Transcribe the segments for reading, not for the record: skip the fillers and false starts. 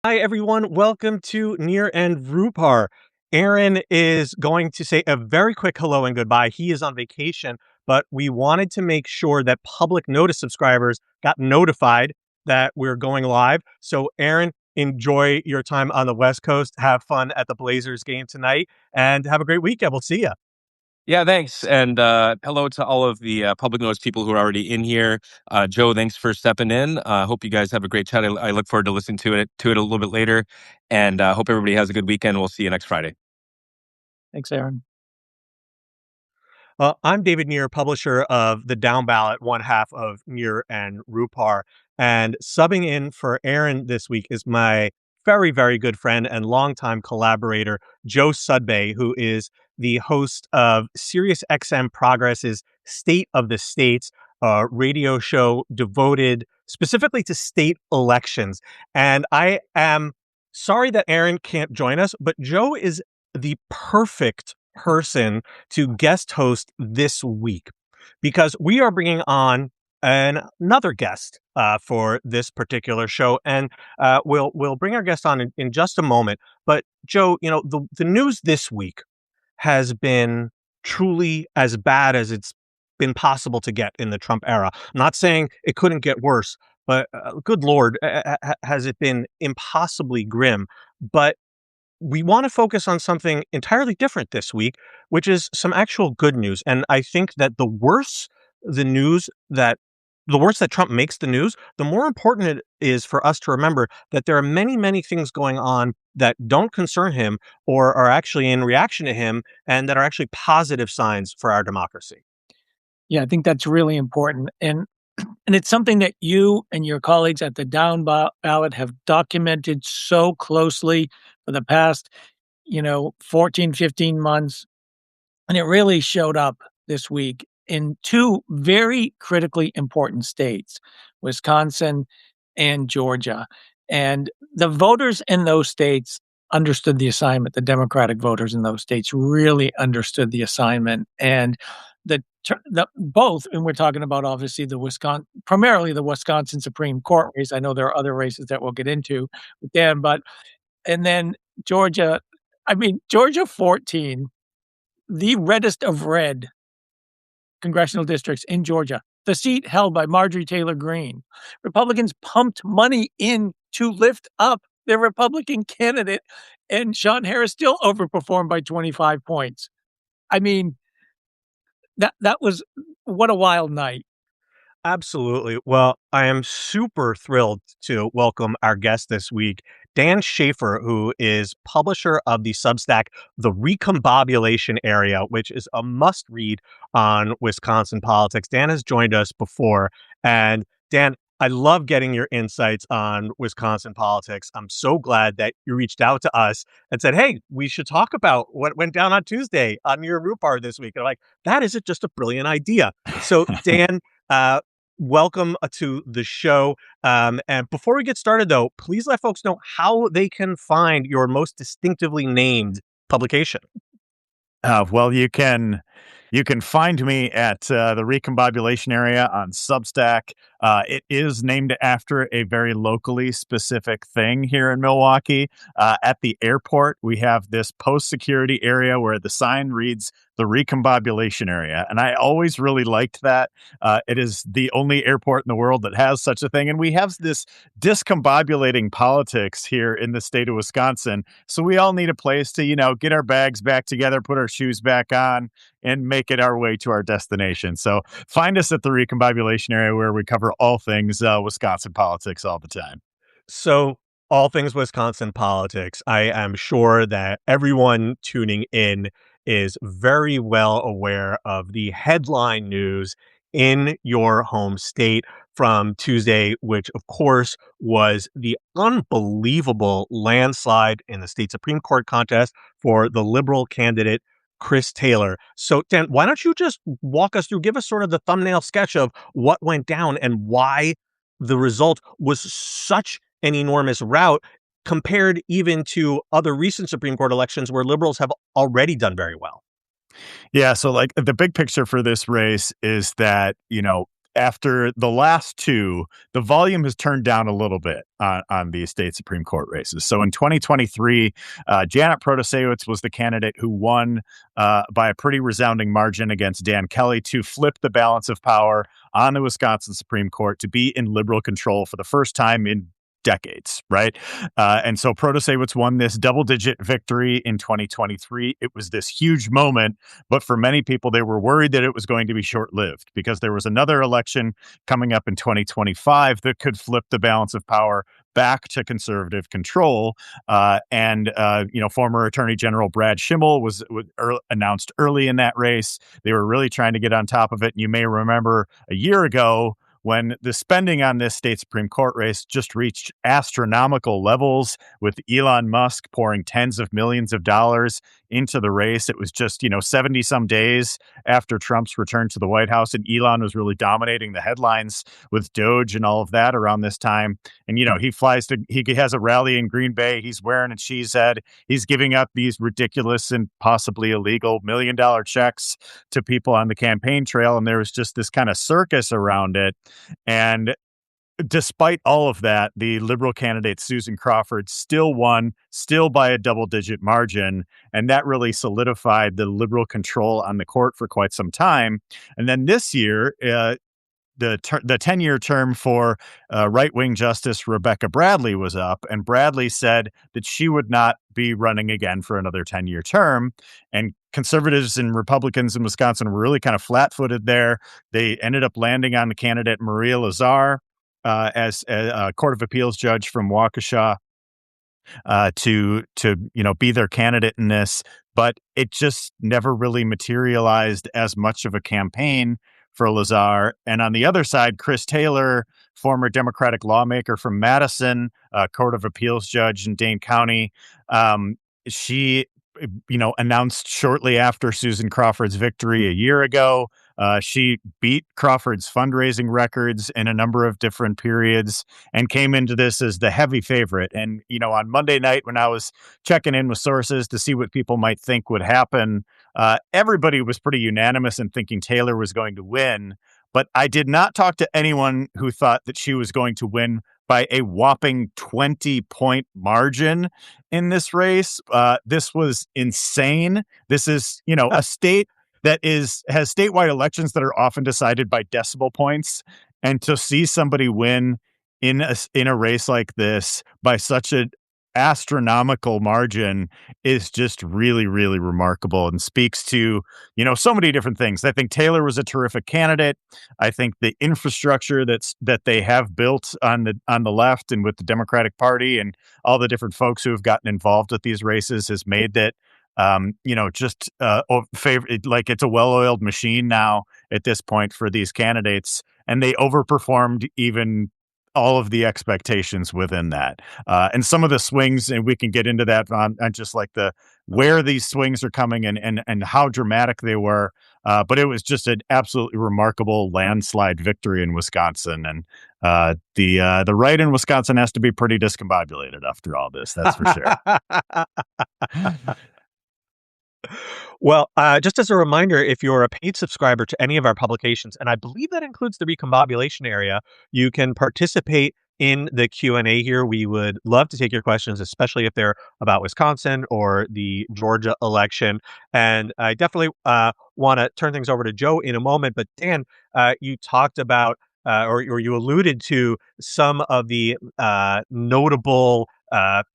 Hi, everyone. Welcome to Near and Rupar. Aaron is going to say a very quick hello and goodbye. He is on vacation, but we wanted to make sure that public notice subscribers got notified that we're going live. So, Aaron, enjoy your time on the West Coast. Have fun at the Blazers game tonight and have a great weekend. We'll see you. Yeah, thanks. And hello to all of the public notice people who are already in here. Joe, thanks for stepping in. Hope you guys have a great chat. I look forward to listening to it a little bit later. And hope everybody has a good weekend. We'll see you next Friday. Thanks, Aaron. I'm David Neer, publisher of the Down Ballot, one half of Neer and Rupar. And subbing in for Aaron this week is my very, very good friend and longtime collaborator, Joe Sudbay, who is the host of SiriusXM Progress's State of the States, a radio show devoted specifically to state elections. And I am sorry that Aaron can't join us, but Joe is the perfect person to guest host this week because we are bringing on another guest for this particular show, and we'll bring our guest on in just a moment. But Joe, the news this week has been truly as bad as it's been possible to get in the Trump era. I'm not saying it couldn't get worse, but good Lord, has it been impossibly grim? But we want to focus on something entirely different this week, which is some actual good news. And I think that the news that the worse that Trump makes the news, the more important it is for us to remember that there are many, many things going on that don't concern him or are actually in reaction to him and that are actually positive signs for our democracy. Yeah, I think that's really important. And it's something that you and your colleagues at the Down Ballot have documented so closely for the past, 14, 15 months. And it really showed up this week in two very critically important states, Wisconsin and Georgia. And the voters in those states understood the assignment. The Democratic voters in those states really understood the assignment. And both, and we're talking about obviously primarily the Wisconsin Supreme Court race. I know there are other races that we'll get into with Dan, and then Georgia, Georgia 14, the reddest of red congressional districts in Georgia, the seat held by Marjorie Taylor Greene. Republicans pumped money in to lift up their Republican candidate, and Sean Harris still overperformed by 25 points. I mean, that was what a wild night. Absolutely. Well, I am super thrilled to welcome our guest this week, Dan Shafer, who is publisher of the Substack, The Recombobulation Area, which is a must read on Wisconsin politics. Dan has joined us before. And Dan, I love getting your insights on Wisconsin politics. I'm so glad that you reached out to us and said, hey, we should talk about what went down on Tuesday on your Rupar this week. And I'm like, that is just a brilliant idea. So, Dan, uh, welcome to the show. And before we get started, though, please let folks know how they can find your most distinctively named publication. Well, you can find me at the Recombobulation Area on Substack. It is named after a very locally specific thing here in Milwaukee. At the airport, we have this post-security area where the sign reads the Recombobulation Area. And I always really liked that. It is the only airport in the world that has such a thing. And we have this discombobulating politics here in the state of Wisconsin. So we all need a place to, get our bags back together, put our shoes back on, and make it our way to our destination. So find us at the Recombobulation Area where we cover all things Wisconsin politics all the time. So, all things Wisconsin politics, I am sure that everyone tuning in is very well aware of the headline news in your home state from Tuesday, which of course was the unbelievable landslide in the state Supreme Court contest for the Liberal candidate, Chris Taylor. So, Dan, why don't you just walk us through, give us sort of the thumbnail sketch of what went down and why the result was such an enormous rout compared even to other recent Supreme Court elections where liberals have already done very well. Yeah, so like the big picture for this race is that, after the last two, the volume has turned down a little bit on the state Supreme Court races. So in 2023, Janet Protasewicz was the candidate who won by a pretty resounding margin against Dan Kelly to flip the balance of power on the Wisconsin Supreme Court to be in liberal control for the first time in decades, right? And so Protasewicz won this double-digit victory in 2023. It was this huge moment, but for many people, they were worried that it was going to be short-lived because there was another election coming up in 2025 that could flip the balance of power back to conservative control. Former Attorney General Brad Schimmel was announced early in that race. They were really trying to get on top of it. And you may remember a year ago, when the spending on this state Supreme Court race just reached astronomical levels with Elon Musk pouring tens of millions of dollars into the race. It was just, 70 some days after Trump's return to the White House, and Elon was really dominating the headlines with Doge and all of that around this time. And, he has a rally in Green Bay. He's wearing a cheese head. He's giving up these ridiculous and possibly illegal $1 million checks to people on the campaign trail. And there was just this kind of circus around it. And despite all of that, the Liberal candidate, Susan Crawford, still won, still by a double-digit margin. And that really solidified the Liberal control on the court for quite some time. And then this year, the 10-year term for right-wing Justice Rebecca Bradley was up, and Bradley said that she would not be running again for another 10-year term. And conservatives and Republicans in Wisconsin were really kind of flat-footed there. They ended up landing on the candidate Maria Lazar as a Court of Appeals judge from Waukesha to be their candidate in this. But it just never really materialized as much of a campaign for Lazar. And on the other side, Chris Taylor, former Democratic lawmaker from Madison, Court of Appeals judge in Dane County, she announced shortly after Susan Crawford's victory a year ago. She beat Crawford's fundraising records in a number of different periods and came into this as the heavy favorite. And, on Monday night, when I was checking in with sources to see what people might think would happen, everybody was pretty unanimous in thinking Taylor was going to win. But I did not talk to anyone who thought that she was going to win by a whopping 20-point margin in this race. This was insane. This is, a state that has statewide elections that are often decided by decimal points. And to see somebody win in a race like this by such an astronomical margin is just really, really remarkable and speaks to, so many different things. I think Taylor was a terrific candidate. I think the infrastructure that they have built on the left and with the Democratic Party and all the different folks who have gotten involved with these races has made that it's a well-oiled machine now at this point for these candidates, and they overperformed even all of the expectations within that. And some of the swings, and we can get into that on just like where these swings are coming and how dramatic they were. But it was just an absolutely remarkable landslide victory in Wisconsin. And the right in Wisconsin has to be pretty discombobulated after all this. That's for sure. Well, just as a reminder, if you're a paid subscriber to any of our publications, and I believe that includes the Recombobulation area, you can participate in the Q&A here. We would love to take your questions, especially if they're about Wisconsin or the Georgia election. And I definitely want to turn things over to Joe in a moment. But Dan, you talked about or you alluded to some of the notable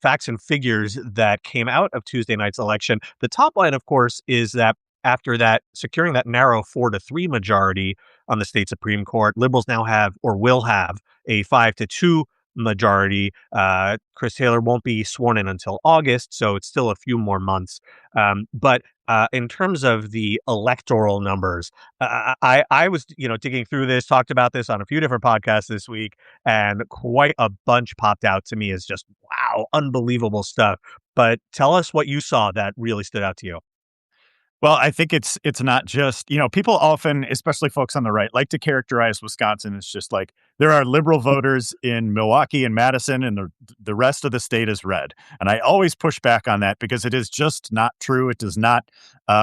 facts and figures that came out of Tuesday night's election. The top line, of course, is that after that, securing that narrow 4-3 majority on the state Supreme Court, liberals now have or will have a 5-2 majority. Chris Taylor won't be sworn in until August, so it's still a few more months. But in terms of the electoral numbers, I was digging through this, talked about this on a few different podcasts this week, and quite a bunch popped out to me as just wow, unbelievable stuff. But tell us what you saw that really stood out to you. Well, I think it's not just, people often, especially folks on the right, like to characterize Wisconsin as just like there are liberal voters in Milwaukee and Madison and the rest of the state is red. And I always push back on that because it is just not true. It does not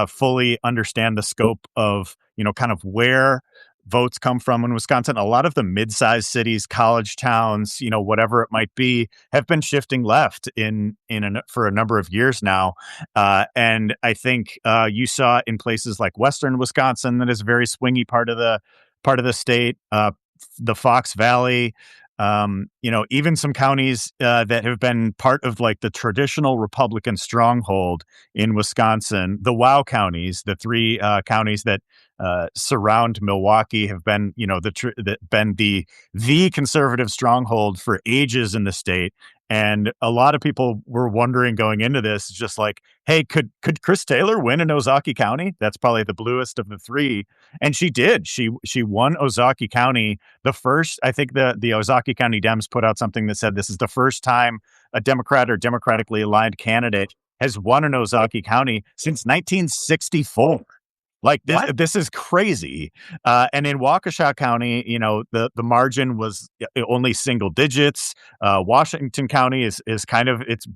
fully understand the scope of, kind of where votes come from in Wisconsin. A lot of the mid-sized cities, college towns, whatever it might be, have been shifting left for a number of years now. And I think you saw in places like Western Wisconsin, that is a very swingy part of the state, the Fox Valley. Even some counties that have been part of like the traditional Republican stronghold in Wisconsin, the WOW counties, the three counties that surround Milwaukee, have been, the conservative stronghold for ages in the state. And a lot of people were wondering going into this, just like, hey, could Chris Taylor win in Ozaukee County? That's probably the bluest of the three, and she did. She won Ozaukee County. The first, I think the Ozaukee County Dems put out something that said this is the first time a Democrat or democratically aligned candidate has won in Ozaukee County since 1964. Like this is crazy. And in Waukesha County, the margin was only single digits. Washington County is kind of it's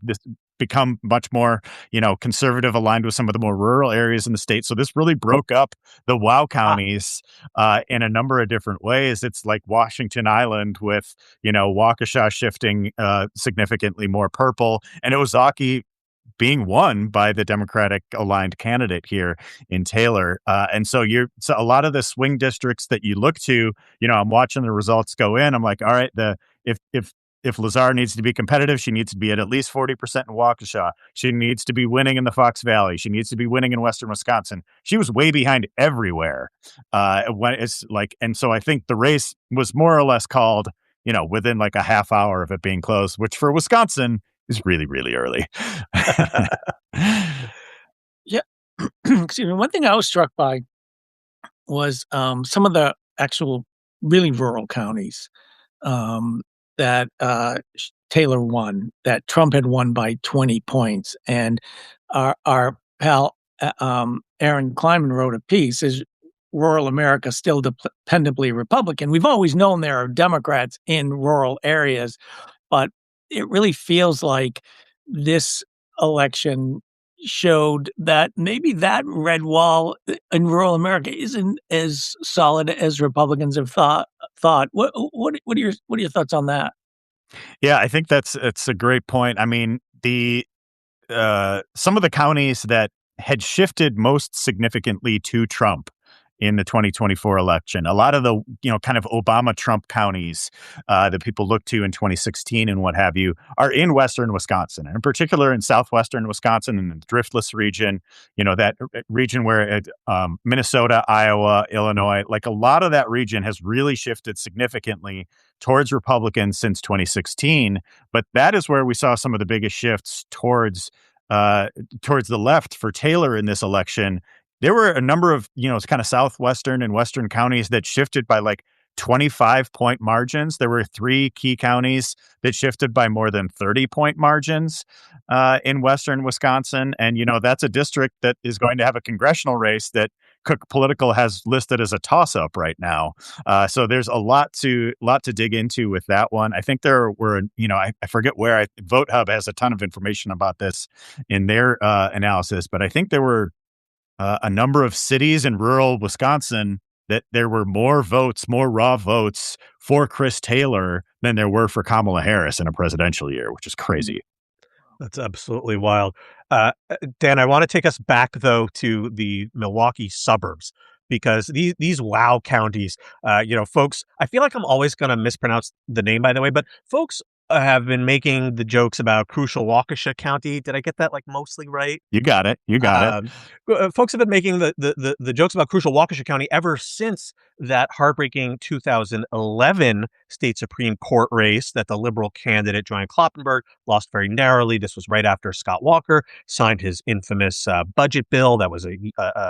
become much more conservative, aligned with some of the more rural areas in the state. So this really broke up the WOW counties in a number of different ways. It's like Washington Island with Waukesha shifting significantly more purple, and Ozaukee being won by the Democratic aligned candidate here in Taylor. And so a lot of the swing districts that you look to, I'm watching the results go in. I'm like, all right, if Lazar needs to be competitive, she needs to be at least 40% in Waukesha. She needs to be winning in the Fox Valley. She needs to be winning in Western Wisconsin. She was way behind everywhere. And so I think the race was more or less called, within like a half hour of it being closed, which for Wisconsin is really, really early. Yeah. Excuse me. One thing I was struck by was some of the actual really rural counties that Taylor won, that Trump had won by 20 points. And our pal Aaron Kleinman wrote a piece, is rural America still dependably Republican? We've always known there are Democrats in rural areas, but it really feels like this election showed that maybe that red wall in rural America isn't as solid as Republicans have thought. What are your thoughts on that? Yeah, I think it's a great point. I mean, the some of the counties that had shifted most significantly to Trump in the 2024 election, a lot of the kind of Obama Trump counties that people look to in 2016 and what have you, are in Western Wisconsin, and in particular in southwestern Wisconsin and the Driftless region, that region where Minnesota, Iowa, Illinois, like a lot of that region has really shifted significantly towards Republicans since 2016. But that is where we saw some of the biggest shifts towards the left for Taylor in this election. There were a number of, kind of southwestern and western counties that shifted by like 25-point margins. There were three key counties that shifted by more than 30-point margins in western Wisconsin. And, that's a district that is going to have a congressional race that Cook Political has listed as a toss-up right now. So there's a lot to dig into with that one. I think there were, I forget where, Vote Hub has a ton of information about this in their analysis, but I think there were a number of cities in rural Wisconsin that there were more raw votes for Chris Taylor than there were for Kamala Harris in a presidential year, which is crazy. That's absolutely wild. Dan, I want to take us back, though, to the Milwaukee suburbs, because these WOW counties, folks, I feel like I'm always going to mispronounce the name, by the way, but folks have been making the jokes about crucial Waukesha County. Did I get that mostly right? You got it. Folks have been making the jokes about crucial Waukesha County ever since that heartbreaking 2011 state Supreme Court race that the liberal candidate Joanne Kloppenberg lost very narrowly. This was right after Scott Walker signed his infamous budget bill that was a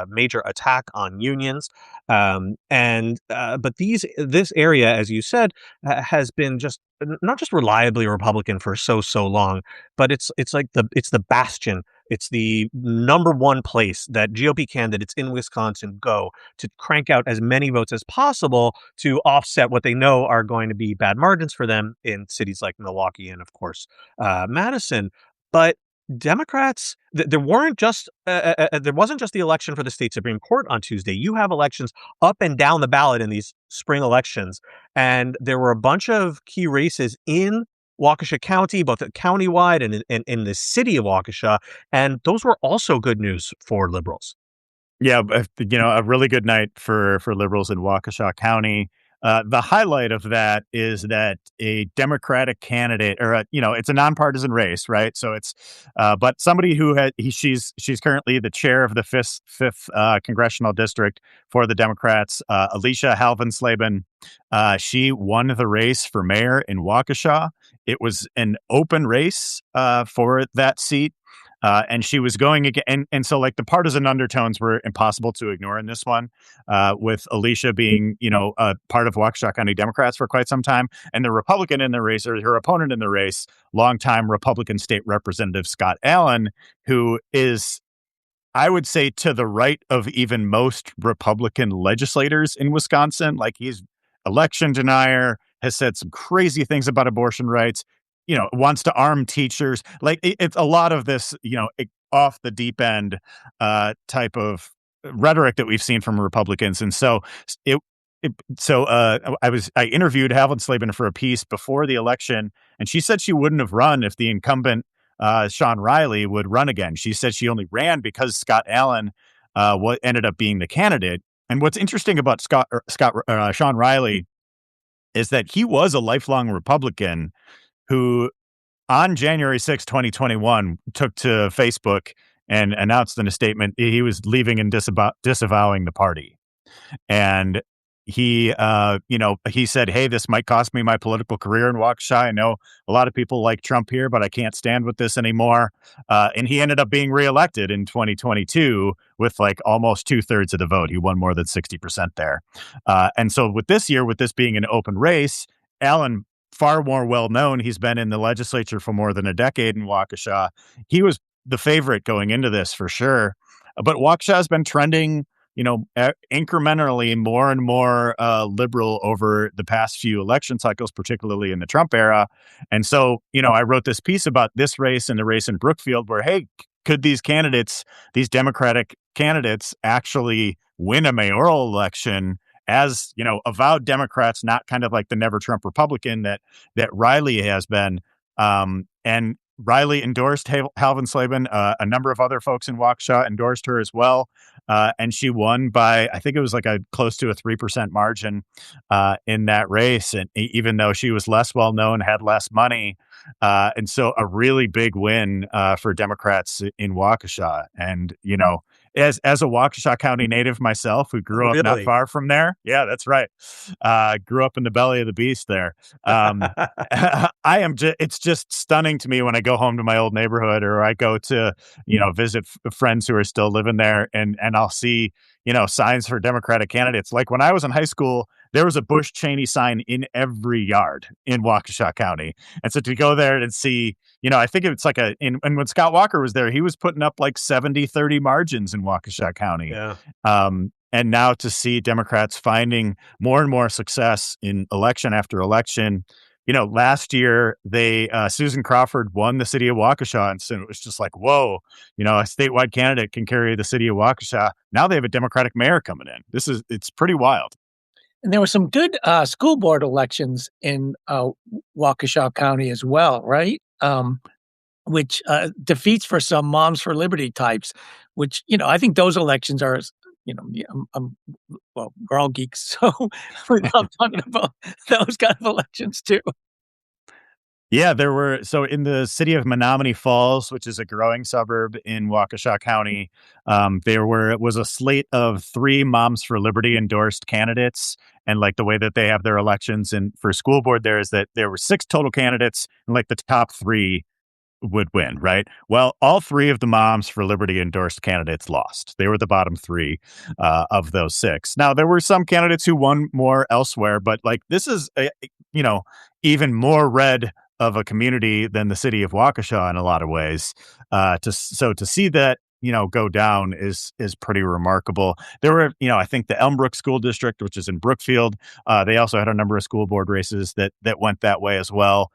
major attack on unions. But this area, as you said, has been just not just reliably Republican for so long, but it's the bastion. It's the number one place that GOP candidates in Wisconsin go to crank out as many votes as possible to offset what they know are going to be bad margins for them in cities like Milwaukee and, of course, Madison. But Democrats, there weren't just there wasn't just the election for the state Supreme Court on Tuesday. You have elections up and down the ballot in these spring elections, and there were a bunch of key races in Waukesha County, both countywide and in the city of Waukesha, and those were also good news for liberals. Yeah, a really good night for liberals in Waukesha County. The highlight of that is that a Democratic candidate, or it's a nonpartisan race, right? So but somebody who she's currently the chair of the fifth congressional district for the Democrats, Alicia Halvensleben. She won the race for mayor in Waukesha. It was an open race for that seat. And she was going again, and so like the partisan undertones were impossible to ignore in this one, with Alicia being, a part of Waukesha County Democrats for quite some time, and the Republican in the race, or her opponent in the race, longtime Republican State Representative Scott Allen, who is, I would say, to the right of even most Republican legislators in Wisconsin. Like, he's election denier, has said some crazy things about abortion rights, wants to arm teachers. Like, it's a lot of this, off the deep end type of rhetoric that we've seen from Republicans. And so it, I interviewed Halvensleben for a piece before the election, and she said she wouldn't have run if the incumbent Sean Riley would run again. She said she only ran because Scott Allen what ended up being the candidate. And what's interesting about Sean Riley is that he was a lifelong Republican who, on January 6, 2021, took to Facebook and announced in a statement he was leaving and disavowing the party. And he said, "Hey, this might cost me my political career in Waukesha. I know a lot of people like Trump here, but I can't stand with this anymore." And he ended up being reelected in 2022 with like almost 2/3 of the vote. He won more than 60% there. And so with this year, with this being an open race, Allen, far more well known, he's been in the legislature for more than a decade in Waukesha. He was the favorite going into this for sure. But Waukesha has been trending, incrementally more and more liberal over the past few election cycles, particularly in the Trump era. And so, I wrote this piece about this race and the race in Brookfield where, hey, could these Democratic candidates actually win a mayoral election as, avowed Democrats, not kind of like the never Trump Republican that Riley has been. And Riley endorsed Halvensleben. A number of other folks in Waukesha endorsed her as well. And she won by, I think it was like a close to a 3% margin in that race. And even though she was less well known, had less money. And so a really big win for Democrats in Waukesha. And, as a Waukesha County native myself, who grew up not far from there. Yeah, that's right. Grew up in the belly of the beast there. It's just stunning to me when I go home to my old neighborhood, or I go to, visit friends who are still living there, and I'll see, signs for Democratic candidates. Like when I was in high school, there was a Bush Cheney sign in every yard in Waukesha County. And so to go there and see, I think it's like and when Scott Walker was there, he was putting up like 70-30 margins in Waukesha County. Yeah. And now to see Democrats finding more and more success in election after election. Last year Susan Crawford won the city of Waukesha, and so it was just like, whoa, a statewide candidate can carry the city of Waukesha. Now they have a Democratic mayor coming in. It's pretty wild. And there were some good school board elections in Waukesha County as well, right? Which defeats for some Moms for Liberty types, which, I think those elections are, we're all geeks, so we love talking about those kind of elections too. Yeah, so in the city of Menominee Falls, which is a growing suburb in Waukesha County, it was a slate of 3 Moms for Liberty endorsed candidates. And like the way that they have their elections and for school board there is that there were 6 total candidates, and like the top 3 would win, right? Well, all 3 of the Moms for Liberty endorsed candidates lost. They were the bottom 3 of those 6. Now, there were some candidates who won more elsewhere, but like this is, even more red of a community than the city of Waukesha in a lot of ways. To see that go down is pretty remarkable. There were, I think the Elmbrook School District, which is in Brookfield, they also had a number of school board races that went that way as well.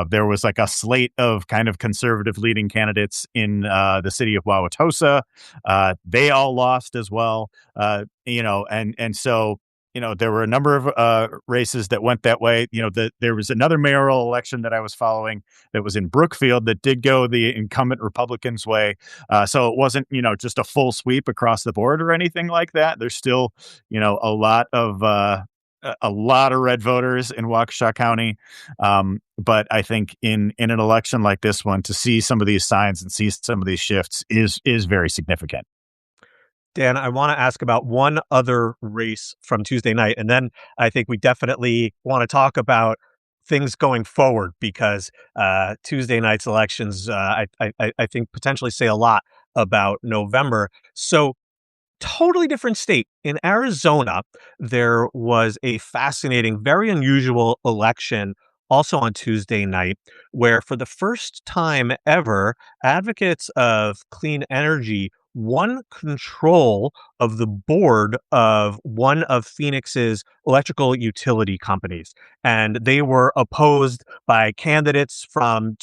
There was like a slate of kind of conservative leading candidates in the city of Wauwatosa. They all lost as well. And so there were a number of races that went that way. There was another mayoral election that I was following that was in Brookfield that did go the incumbent Republicans' way. So it wasn't, just a full sweep across the board or anything like that. There's still, a lot of red voters in Waukesha County. But I think in an election like this one, to see some of these signs and see some of these shifts is very significant. Dan, I want to ask about one other race from Tuesday night, and then I think we definitely want to talk about things going forward because Tuesday night's elections, I think, potentially say a lot about November. So totally different state. In Arizona, there was a fascinating, very unusual election also on Tuesday night, where for the first time ever, advocates of clean energy won control of the board of one of Phoenix's electrical utility companies. And they were opposed by candidates from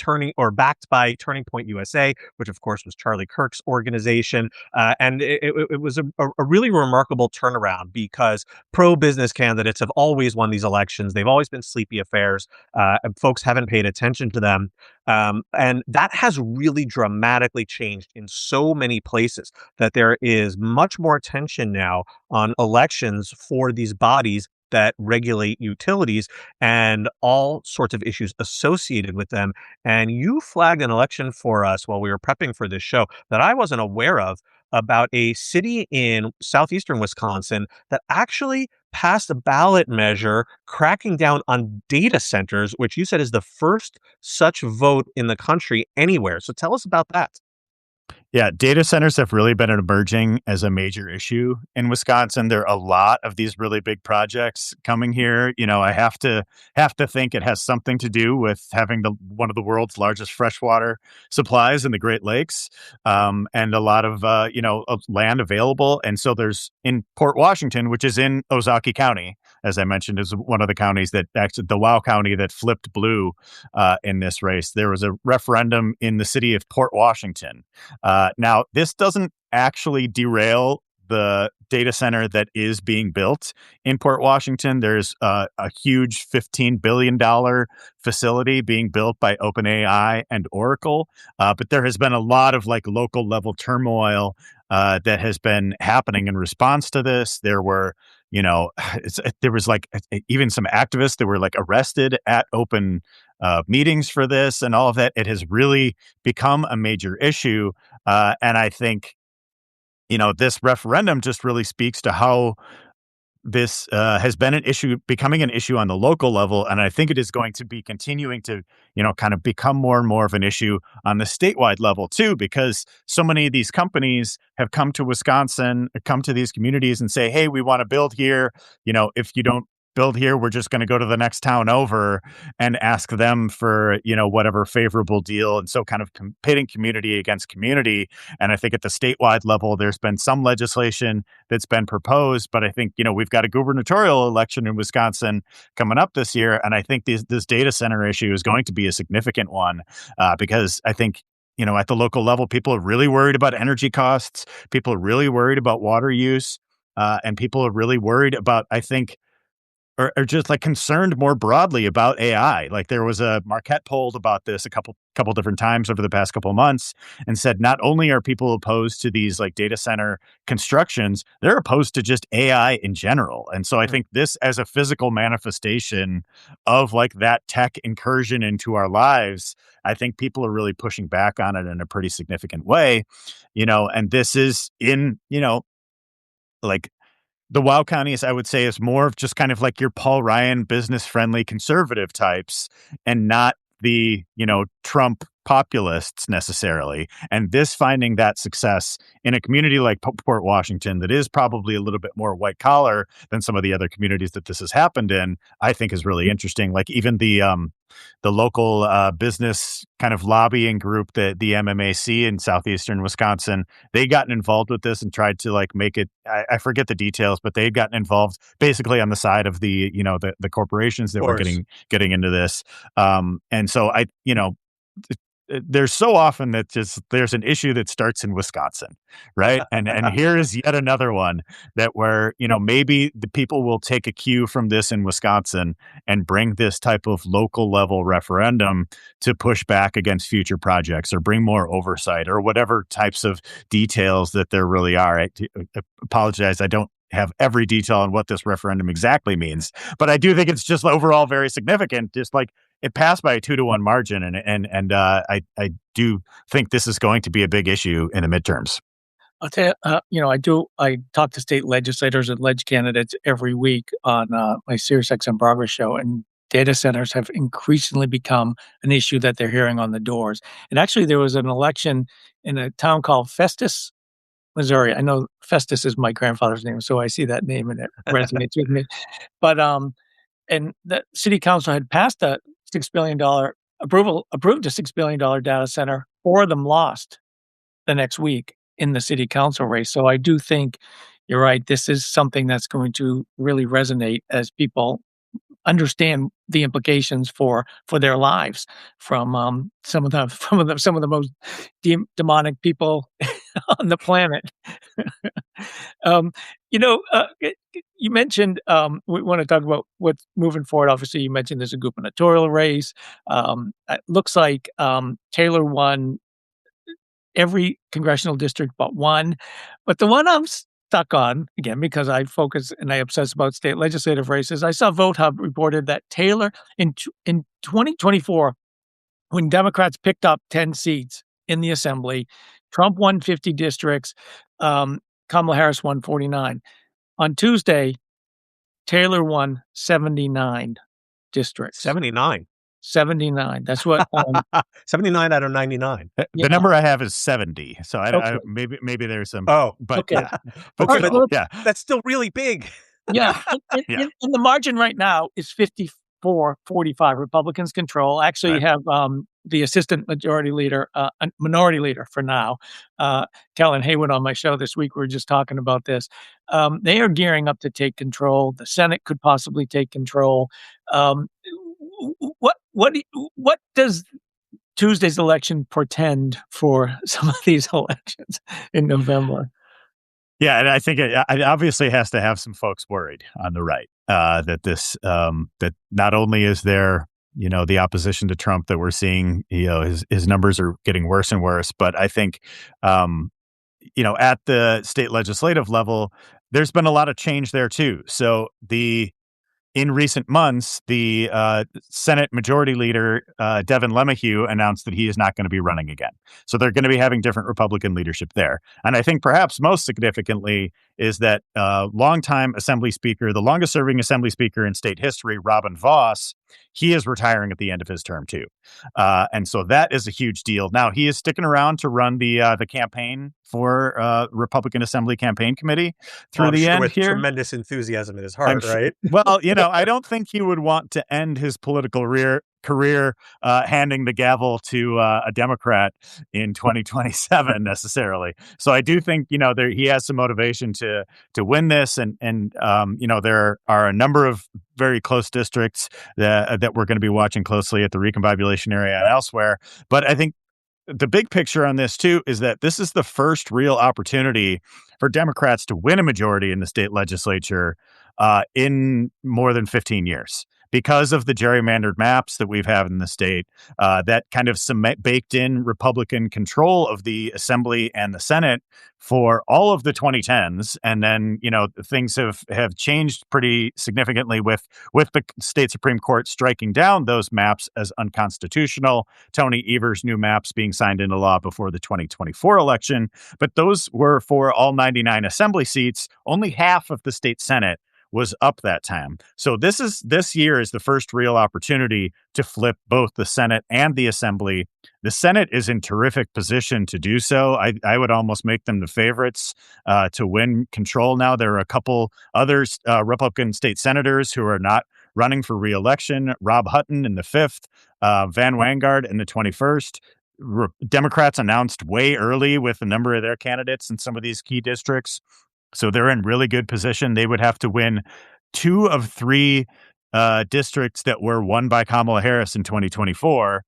backed by Turning Point USA, which of course was Charlie Kirk's organization. And it was a really remarkable turnaround because pro-business candidates have always won these elections. They've always been sleepy affairs, and folks haven't paid attention to them. And that has really dramatically changed in so many places that there is much more attention now on elections for these bodies that regulate utilities and all sorts of issues associated with them. And you flagged an election for us while we were prepping for this show that I wasn't aware of, about a city in southeastern Wisconsin that actually passed a ballot measure cracking down on data centers, which you said is the first such vote in the country anywhere. So tell us about that. Yeah, data centers have really been emerging as a major issue in Wisconsin. There are a lot of these really big projects coming here. I have to think it has something to do with having one of the world's largest freshwater supplies in the Great Lakes, and a lot of land available. And so there's in Port Washington, which is in Ozaukee County, as I mentioned, is one of the counties that actually the Wow County that flipped blue in this race. There was a referendum in the city of Port Washington. Now, this doesn't actually derail the data center that is being built in Port Washington. There's a huge $15 billion facility being built by OpenAI and Oracle. But there has been a lot of local level turmoil that has been happening in response to this. There were, there was even some activists that were arrested at open meetings for this and all of that. It has really become a major issue. And I think, this referendum just really speaks to how this has been an issue, becoming an issue on the local level. And I think it is going to be continuing to, kind of become more and more of an issue on the statewide level too, because so many of these companies have come to Wisconsin, come to these communities and say, hey, we want to build here. If you don't build here, we're just going to go to the next town over and ask them for, whatever favorable deal. And so kind of pitting community against community. And I think at the statewide level, there's been some legislation that's been proposed, but I think, we've got a gubernatorial election in Wisconsin coming up this year. And I think this data center issue is going to be a significant one because I think, at the local level, people are really worried about energy costs. People are really worried about water use. And people are really worried about, I think, or just concerned more broadly about AI. There was a Marquette polled about this a couple different times over the past couple of months and said not only are people opposed to these data center constructions, they're opposed to just AI in general. And so I think this as a physical manifestation of that tech incursion into our lives, I think people are really pushing back on it in a pretty significant way, and this is in, the Wow counties, I would say, is more of just kind of your Paul Ryan business friendly conservative types and not the, Trump populists necessarily. And this finding that success in a community like Port Washington that is probably a little bit more white collar than some of the other communities that this has happened in, I think is really interesting. Like even the local business kind of lobbying group, the MMAC in southeastern Wisconsin, they gotten involved with this and tried to like make it. I forget the details, but they had gotten involved basically on the side of the corporations that were getting into this. And so there's so often that just there's an issue that starts in Wisconsin, right? And here is yet another one that where, maybe the people will take a cue from this in Wisconsin and bring this type of local level referendum to push back against future projects or bring more oversight or whatever types of details that there really are. I apologize. I don't have every detail on what this referendum exactly means, but I do think it's just overall very significant. Just like it passed by a 2-1 margin, and I do think this is going to be a big issue in the midterms. I'll tell you, I talk to state legislators and ledge candidates every week on my SiriusXM Progress show, and data centers have increasingly become an issue that they're hearing on the doors. And actually, there was an election in a town called Festus, Missouri. I know Festus is my grandfather's name, so I see that name and it resonates with me. But and the city council had passed a $6 billion approved a $6 billion data center. 4 of them lost the next week in the city council race. So I do think you're right. This is something that's going to really resonate as people understand the implications for their lives from some of the most demonic people on the planet. You mentioned we want to talk about what's moving forward. Obviously, you mentioned there's a gubernatorial race. It looks like Taylor won every congressional district but one. But the one I'm stuck on, again, because I focus and I obsess about state legislative races, I saw VoteHub reported that Taylor in 2024, when Democrats picked up 10 seats in the assembly, Trump won 50 districts, Kamala Harris won 49. On Tuesday, Taylor won 79 districts. 79. 79. That's what 79 out of 99. The number I have is 70. So I maybe there's some. Oh, but okay. Yeah. But Yeah. That's still really big. Yeah. And the margin right now is 54-45. Republicans control. Actually, you have the assistant minority leader for now, Kellen Haywood on my show this week. We were just talking about this. They are gearing up to take control. The Senate could possibly take control. What does Tuesday's election portend for some of these elections in November? Yeah, and I think it obviously has to have some folks worried on the right that this that not only is there the opposition to Trump that we're seeing, his numbers are getting worse and worse, but I think at the state legislative level, there's been a lot of change there too. So in recent months, the Senate Majority Leader, Devin LeMahieu, announced that he is not going to be running again. So they're going to be having different Republican leadership there. And I think perhaps most significantly is that longtime Assembly Speaker, the longest serving Assembly Speaker in state history, Robin Vos, he is retiring at the end of his term too. And so that is a huge deal. Now, he is sticking around to run the campaign for Republican Assembly Campaign Committee through the end with here. Tremendous enthusiasm in his heart, right? Well, I don't think he would want to end his political career handing the gavel to a Democrat in 2027 necessarily. So I do think he has some motivation to win this, and there are a number of very close districts that we're going to be watching closely at the recombobulation area and elsewhere. But I think the big picture on this too is that this is the first real opportunity for Democrats to win a majority in the state legislature in more than 15 years. Because of the gerrymandered maps that we've had in the state, that kind of baked in Republican control of the Assembly and the Senate for all of the 2010s. And then, things have changed pretty significantly with the state Supreme Court striking down those maps as unconstitutional. Tony Evers' new maps being signed into law before the 2024 election. But those were for all 99 Assembly seats. Only half of the state Senate was up that time. So this year is the first real opportunity to flip both the Senate and the Assembly. The Senate is in terrific position to do so. I would almost make them the favorites to win control now. There are a couple other Republican state senators who are not running for re-election. Rob Hutton in the 5th, Van Wangard in the 21st. Democrats announced way early with a number of their candidates in some of these key districts. So they're in really good position. They would have to win 2 of 3 districts that were won by Kamala Harris in 2024.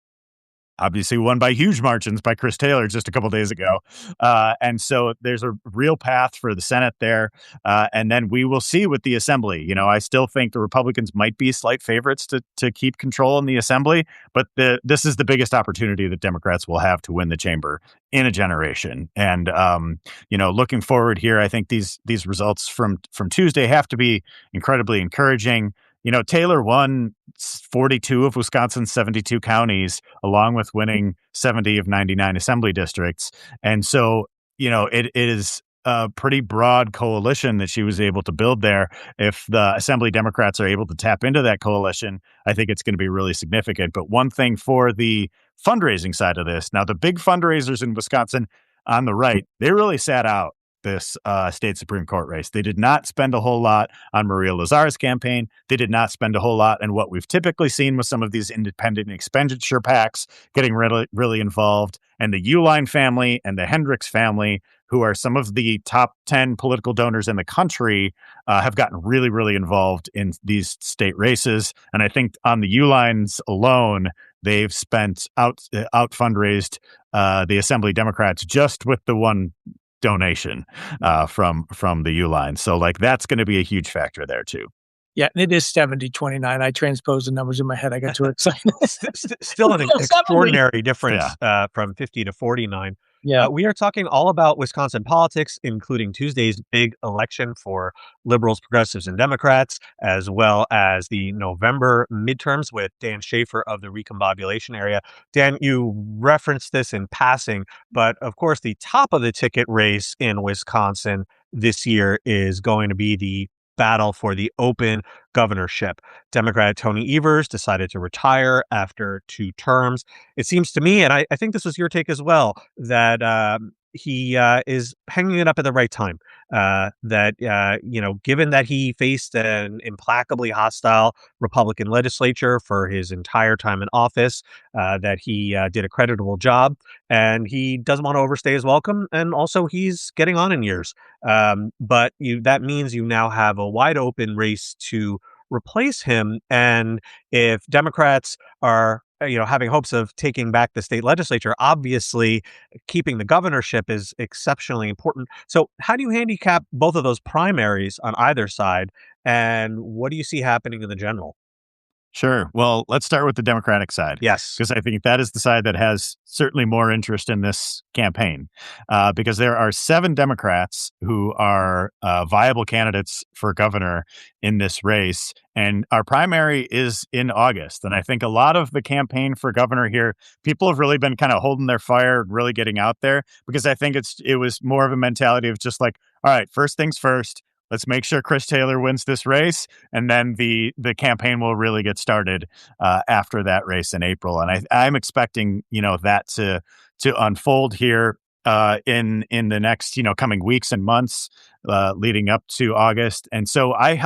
Obviously won by huge margins by Chris Taylor just a couple days ago. And so there's a real path for the Senate there. And then we will see with the Assembly. You know, I still think the Republicans might be slight favorites to keep control in the Assembly, but this is the biggest opportunity that Democrats will have to win the chamber in a generation. And, you know, looking forward here, I think these results from Tuesday have to be incredibly encouraging. You know, Taylor won 42 of Wisconsin's 72 counties, along with winning 70 of 99 assembly districts. And so, you know, it is a pretty broad coalition that she was able to build there. If the Assembly Democrats are able to tap into that coalition, I think it's going to be really significant. But one thing for the fundraising side of this, now the big fundraisers in Wisconsin on the right, they really sat out this state Supreme Court race. They did not spend a whole lot on Maria Lazar's campaign. They did not spend a whole lot in what we've typically seen with some of these independent expenditure PACs getting really, really involved. And the Uline family and the Hendricks family, who are some of the top 10 political donors in the country, have gotten really, really involved in these state races. And I think on the Ulines alone, they've spent out fundraised the Assembly Democrats just with the one donation from the Uline. So like that's going to be a huge factor there too. Yeah, it is 70-29. I transposed the numbers in my head. I got too excited. Still an extraordinary difference from 50 to 49. Yeah. We are talking all about Wisconsin politics, including Tuesday's big election for liberals, progressives, and Democrats, as well as the November midterms with Dan Shafer of the recombobulation area. Dan, you referenced this in passing, but of course, the top of the ticket race in Wisconsin this year is going to be the battle for the open governorship. Democrat Tony Evers decided to retire after 2 terms. It seems to me, and I think this was your take as well, that he is hanging it up at the right time. You know, given that he faced an implacably hostile Republican legislature for his entire time in office, that he did a creditable job, and he doesn't want to overstay his welcome, and also he's getting on in years. But that means you now have a wide open race to replace him. And if Democrats are having hopes of taking back the state legislature, obviously keeping the governorship is exceptionally important. So how do you handicap both of those primaries on either side? And what do you see happening in the general? Sure. Well, let's start with the Democratic side. Yes. Because I think that is the side that has certainly more interest in this campaign. Because there are 7 Democrats who are viable candidates for governor in this race. And our primary is in August. And I think a lot of the campaign for governor here, people have really been kind of holding their fire, really getting out there, because I think it was more of a mentality of just like, all right, first things first. Let's make sure Chris Taylor wins this race, and then the campaign will really get started after that race in April. And I'm expecting that to unfold here in the next coming weeks and months leading up to August. And so I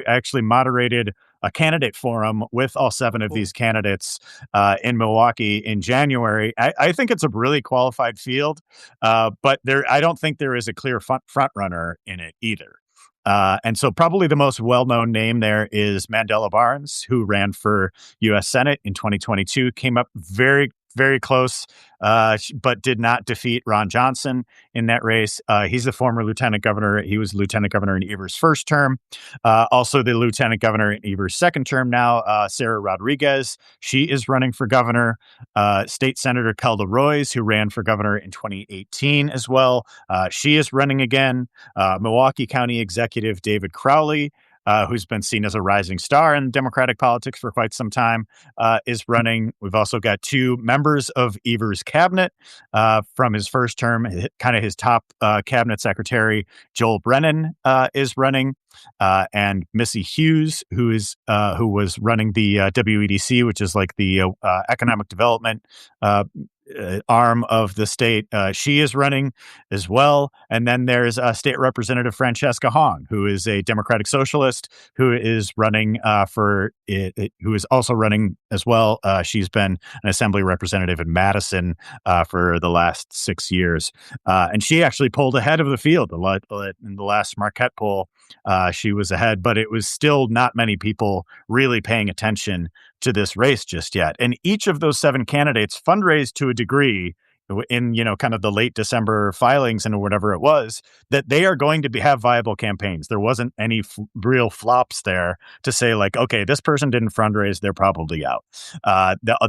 actually moderated a candidate forum with all 7 of these candidates in Milwaukee in January. I think it's a really qualified field, but I don't think there is a clear front runner in it either. And so probably the most well-known name there is Mandela Barnes, who ran for U.S. Senate in 2022, came up very, very close, but did not defeat Ron Johnson in that race. He's the former lieutenant governor. He was lieutenant governor in Evers' first term. Also the lieutenant governor in Evers' second term now, Sarah Rodriguez. She is running for governor. State Senator Kelda Roys, who ran for governor in 2018 as well. She is running again. Milwaukee County Executive David Crowley who's been seen as a rising star in Democratic politics for quite some time, is running. We've also got 2 members of Evers' cabinet from his first term, kind of his top cabinet secretary, Joel Brennan, is running. And Missy Hughes, who was running the WEDC, which is like the economic development arm of the state. She is running as well. And then there's State Representative Francesca Hong, who is a Democratic Socialist, who is running who is also running as well. She's been an Assembly representative in Madison for the last 6 years. And she actually pulled ahead of the field in the last Marquette poll. She was ahead, but it was still not many people really paying attention to this race just yet. And each of those 7 candidates fundraised to a degree in, kind of the late December filings and whatever it was, that they are going to have viable campaigns. There wasn't any real flops there to say like, okay, this person didn't fundraise, they're probably out.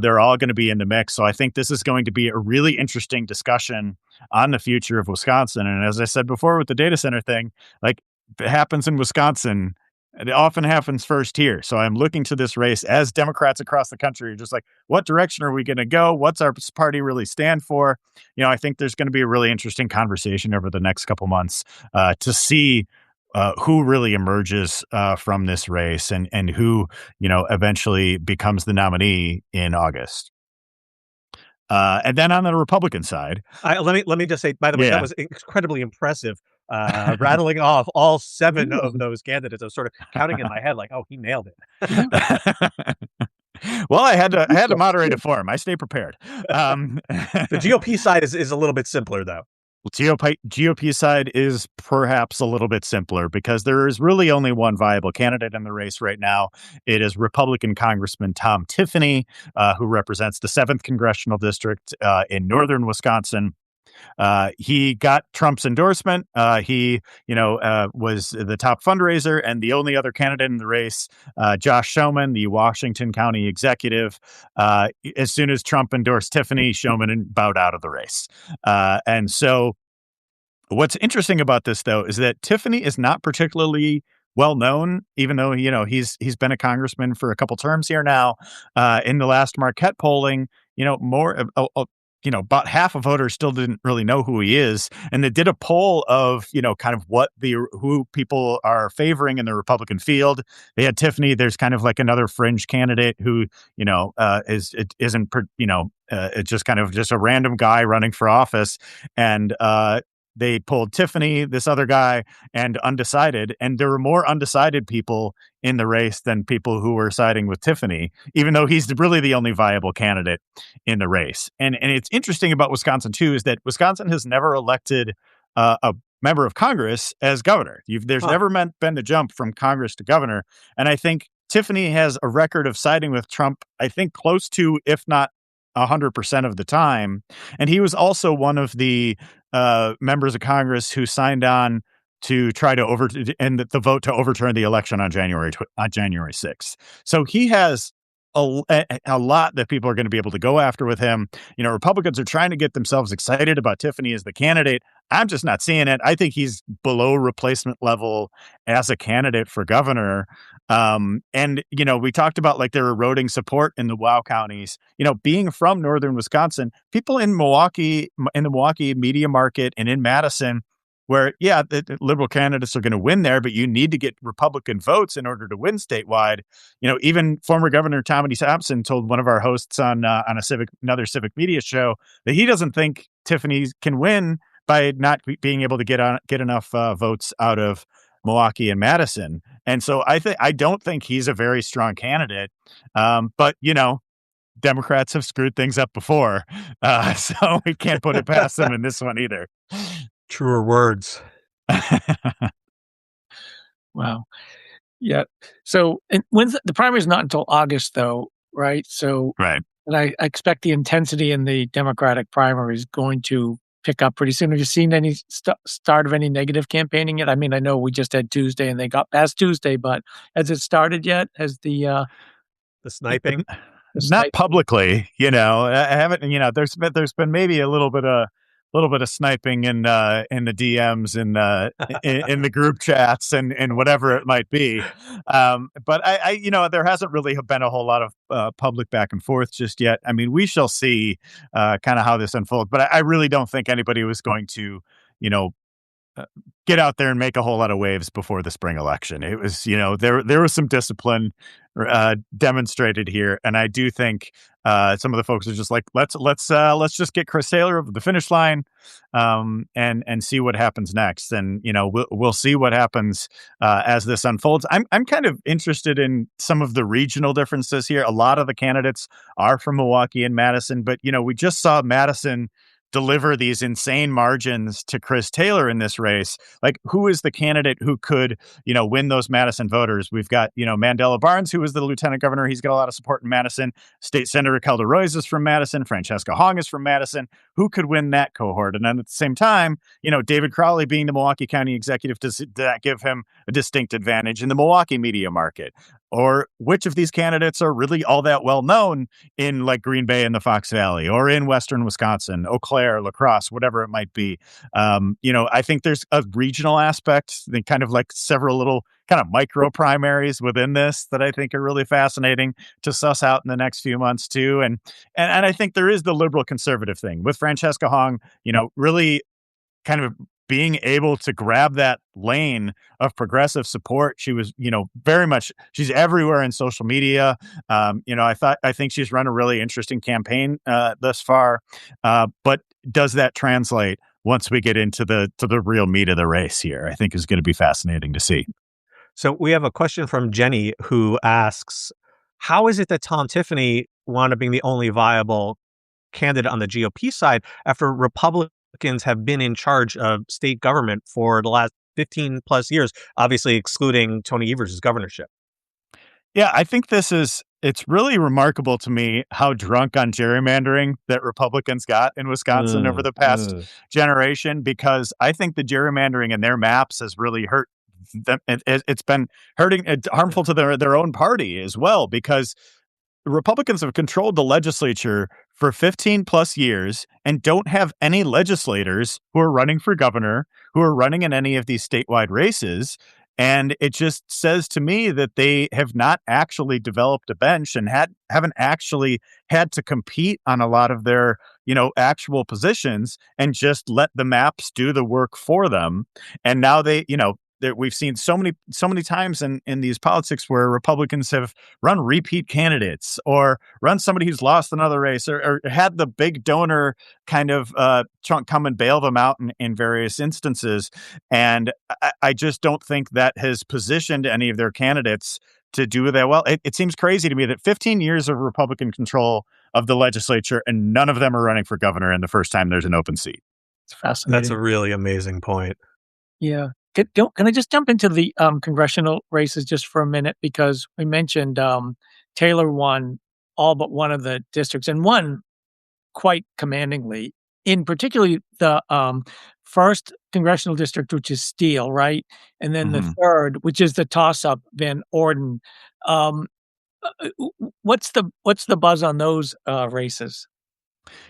They're all going to be in the mix. So I think this is going to be a really interesting discussion on the future of Wisconsin. And as I said before with the data center thing, like, if it happens in Wisconsin, it often happens first here. So I'm looking to this race as Democrats across the country are just like, what direction are we going to go? What's our party really stand for? I think there's going to be a really interesting conversation over the next couple months to see who really emerges from this race and who, eventually becomes the nominee in August. And then on the Republican side, let me just say, by the way, that was incredibly impressive. Rattling off all 7 of those candidates. I was sort of counting in my head, like, oh, he nailed it. Well, I had to moderate it for him. I stay prepared. The GOP side is a little bit simpler, though. GOP side is perhaps a little bit simpler because there is really only one viable candidate in the race right now. It is Republican Congressman Tom Tiffany, who represents the 7th Congressional District in northern Wisconsin. He got Trump's endorsement. He, was the top fundraiser, and the only other candidate in the race, Josh Schoeman, the Washington County executive. As soon as Trump endorsed Tiffany, Schoeman bowed out of the race. And so what's interesting about this, though, is that Tiffany is not particularly well known, even though, he's been a congressman for a couple terms here now. In the last Marquette polling, about half of voters still didn't really know who he is. And they did a poll of, kind of who people are favoring in the Republican field. They had Tiffany. There's kind of like another fringe candidate who, it's just kind of just a random guy running for office. And, they pulled Tiffany, this other guy, and undecided. And there were more undecided people in the race than people who were siding with Tiffany, even though he's really the only viable candidate in the race. And it's interesting about Wisconsin, too, is that Wisconsin has never elected a member of Congress as governor. There's never been the jump from Congress to governor. And I think Tiffany has a record of siding with Trump, I think close to, if not 100% of the time. And he was also one of the members of Congress who signed on to try to and the vote to overturn the election on January 6th. So he has a lot that people are going to be able to go after with him. Republicans are trying to get themselves excited about Tiffany as the candidate. I'm just not seeing it. I think he's below replacement level as a candidate for governor. And, we talked about like they're eroding support in the WOW counties. Being from northern Wisconsin, people in the Milwaukee media market and in Madison, where, the liberal candidates are going to win there, but you need to get Republican votes in order to win statewide. Even former Governor Tommy Thompson told one of our hosts on another civic media show that he doesn't think Tiffany can win by not being able to get enough votes out of Milwaukee and Madison. And so I don't think he's a very strong candidate. But Democrats have screwed things up before, so we can't put it past them in this one either. Truer words. Wow. Yeah. So, and when's the primary is not until August, though, right? So, right. And I expect the intensity in the Democratic primary is going to pick up pretty soon. Have you seen any start of any negative campaigning yet? I mean, I know we just had Tuesday and they got past Tuesday, but has it started yet? Has the sniping? Not publicly, I haven't, there's been maybe a little bit of little bit of sniping in the DMs in the group chats and whatever it might be. But there hasn't really been a whole lot of public back and forth just yet. I mean, we shall see kind of how this unfolds. But I really don't think anybody was going to, you know, uh, get out there and make a whole lot of waves before the spring election. It was, there was some discipline demonstrated here, and I do think some of the folks are just like, let's just get Chris Taylor over the finish line, and see what happens next. And we'll see what happens as this unfolds. I'm kind of interested in some of the regional differences here. A lot of the candidates are from Milwaukee and Madison, but we just saw Madison deliver these insane margins to Chris Taylor in this race. Like, who is the candidate who could, win those Madison voters? We've got, Mandela Barnes, who was the lieutenant governor. He's got a lot of support in Madison. State Senator Kelda Royce is from Madison. Francesca Hong is from Madison. Who could win that cohort? And then at the same time, David Crowley being the Milwaukee County executive, does that give him a distinct advantage in the Milwaukee media market? Or which of these candidates are really all that well known in like Green Bay and the Fox Valley, or in Western Wisconsin, Eau Claire, La Crosse, whatever it might be. I think there's a regional aspect, kind of like several little kind of micro primaries within this that I think are really fascinating to suss out in the next few months too. And I think there is the liberal conservative thing with Francesca Hong, really kind of being able to grab that lane of progressive support. She was, very much, she's everywhere in social media. I think she's run a really interesting campaign thus far. But does that translate once we get into the real meat of the race here? I think is going to be fascinating to see. So we have a question from Jenny who asks, how is it that Tom Tiffany wound up being the only viable candidate on the GOP side after Republicans have been in charge of state government for the last 15 plus years, obviously excluding Tony Evers' governorship? Yeah, I think it's really remarkable to me how drunk on gerrymandering that Republicans got in Wisconsin over the past generation, because I think the gerrymandering in their maps has really hurt them. It's been harmful to their own party as well, because Republicans have controlled the legislature for 15 plus years and don't have any legislators who are running for governor, who are running in any of these statewide races. And it just says to me that they have not actually developed a bench and haven't actually had to compete on a lot of their, actual positions, and just let the maps do the work for them. And now we've seen so many times in these politics where Republicans have run repeat candidates or run somebody who's lost another race, or had the big donor kind of chunk come and bail them out in various instances. And I just don't think that has positioned any of their candidates to do that well. It seems crazy to me that 15 years of Republican control of the legislature and none of them are running for governor in the first time there's an open seat. It's fascinating. That's a really amazing point. Yeah. Can I just jump into the congressional races just for a minute? Because we mentioned Taylor won all but one of the districts, and won quite commandingly, in particularly the first congressional district, which is Steele, right? And then the third, which is the toss-up, Van Orden. What's the buzz on those races?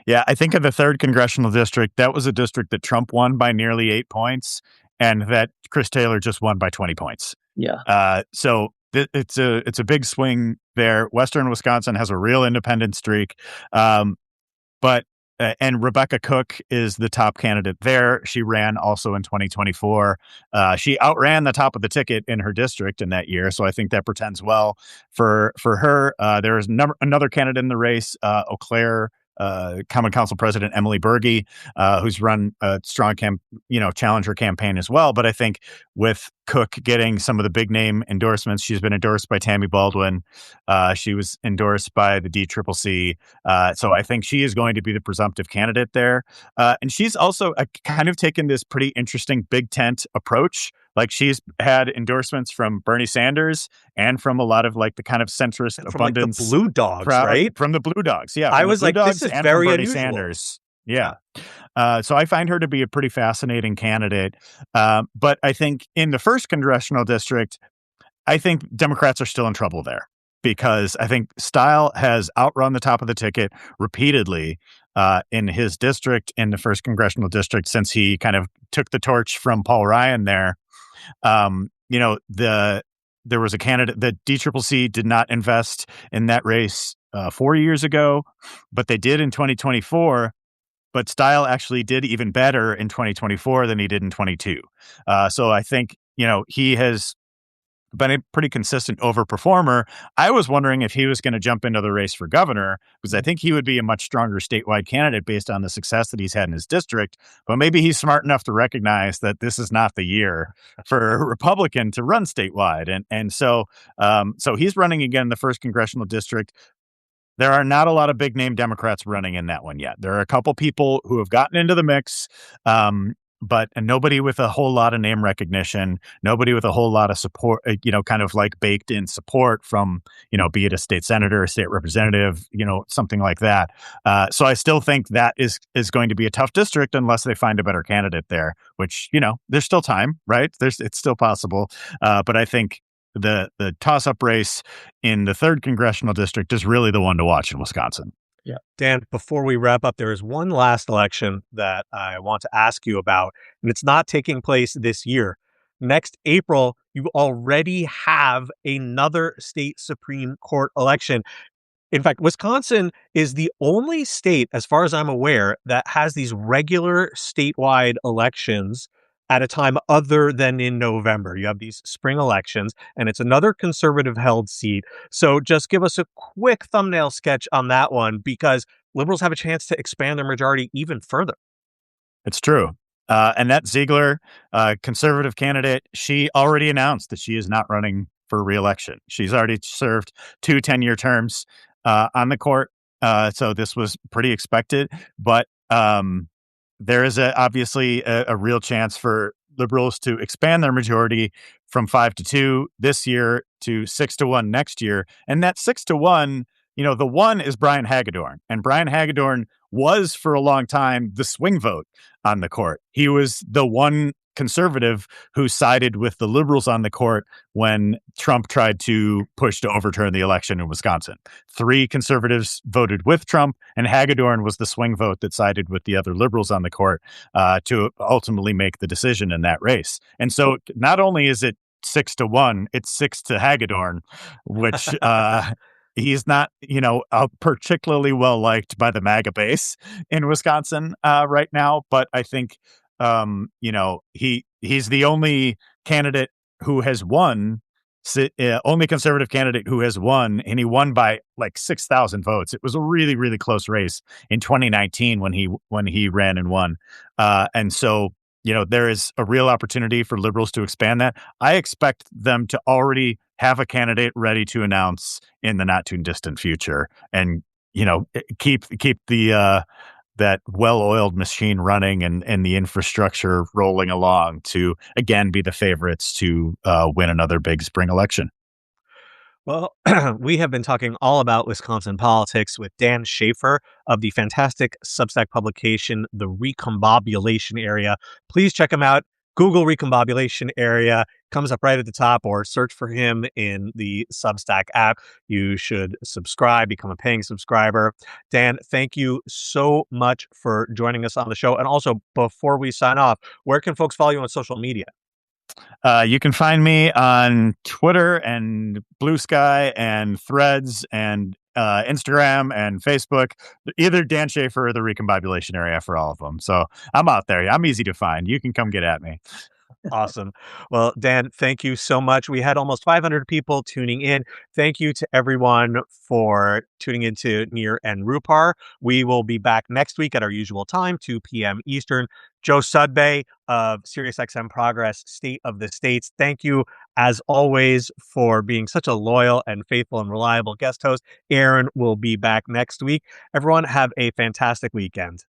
Yeah, I think in the third congressional district, that was a district that Trump won by nearly 8 points, and that Chris Taylor just won by 20 points. Yeah. So it's a big swing there. Western Wisconsin has a real independent streak, but and Rebecca Cook is the top candidate there. She ran also in 2024. She outran the top of the ticket in her district in that year, so I think that portends well for her. There is another candidate in the race, Eau Claire Common Council President Emily Berge, who's run a strong challenger campaign as well. But I think with Cook getting some of the big name endorsements, she's been endorsed by Tammy Baldwin. She was endorsed by the DCCC. So I think she is going to be the presumptive candidate there. And she's also kind of taken this pretty interesting big tent approach. Like, she's had endorsements from Bernie Sanders and from a lot of like the kind of centrist abundance, like the Blue Dogs, crowd, right? From the Blue Dogs, yeah. I was like, this is very Bernie unusual. Sanders. Yeah. So I find her to be a pretty fascinating candidate. But I think in the first congressional district, I think Democrats are still in trouble there, because I think style has outrun the top of the ticket repeatedly. in his district, in the first congressional district, since he kind of took the torch from Paul Ryan there. There was a candidate that DCCC did not invest in that race 4 years ago, but they did in 2024. But Style actually did even better in 2024 than he did in 22. So I think, he has been a pretty consistent overperformer. I was wondering if he was going to jump into the race for governor, because I think he would be a much stronger statewide candidate based on the success that he's had in his district. But maybe he's smart enough to recognize that this is not the year for a Republican to run statewide. So he's running again in the first congressional district. There are not a lot of big name Democrats running in that one yet. There are a couple people who have gotten into the mix, but nobody with a whole lot of name recognition, nobody with a whole lot of support, kind of like baked in support from, be it a state senator, a state representative, something like that. So I still think that is going to be a tough district unless they find a better candidate there, which, there's still time, right? It's still possible. But I think the toss-up race in the third congressional district is really the one to watch in Wisconsin. Yeah. Dan, before we wrap up, there is one last election that I want to ask you about, and it's not taking place this year. Next April, you already have another state Supreme Court election. In fact, Wisconsin is the only state, as far as I'm aware, that has these regular statewide elections at a time other than in November. You have these spring elections, and it's another conservative held seat. So just give us a quick thumbnail sketch on that one, because liberals have a chance to expand their majority even further. It's true. Annette Ziegler, conservative candidate, she already announced that she is not running for re-election. She's already served 2 10-year terms on the court. So this was pretty expected. But there is obviously a real chance for liberals to expand their majority from 5-2 this year to 6-1 next year. And that 6-1, the one is Brian Hagedorn. And Brian Hagedorn was for a long time the swing vote on the court. He was the one conservative who sided with the liberals on the court when Trump tried to push to overturn the election in Wisconsin. 3 conservatives voted with Trump, and Hagedorn was the swing vote that sided with the other liberals on the court to ultimately make the decision in that race. And so not only is it 6-1, it's 6 to Hagedorn, which he's not, particularly well liked by the MAGA base in Wisconsin right now. But I think he's the only candidate who has won, only conservative candidate who has won, and he won by like 6,000 votes. It was a really, really close race in 2019 when he ran and won. And so, there is a real opportunity for liberals to expand that. I expect them to already have a candidate ready to announce in the not too distant future, and keep the that well-oiled machine running and the infrastructure rolling along to, again, be the favorites to win another big spring election. Well, we have been talking all about Wisconsin politics with Dan Shafer of the fantastic Substack publication, The Recombobulation Area. Please check him out. Google Recombobulation Area, comes up right at the top, or search for him in the Substack app. You should subscribe, become a paying subscriber. Dan, thank you so much for joining us on the show. And also, before we sign off, where can folks follow you on social media? You can find me on Twitter and Blue Sky and Threads and Instagram and Facebook, either Dan Shafer or the Recombobulation Area for all of them. So I'm out there. I'm easy to find. You can come get at me. Awesome. Well, Dan, thank you so much. We had almost 500 people tuning in. Thank you to everyone for tuning into Near and Rupar. We will be back next week at our usual time, 2 p.m. Eastern. Joe Sudbay of SiriusXM Progress, State of the States. Thank you, as always, for being such a loyal and faithful and reliable guest host. Aaron will be back next week. Everyone, have a fantastic weekend.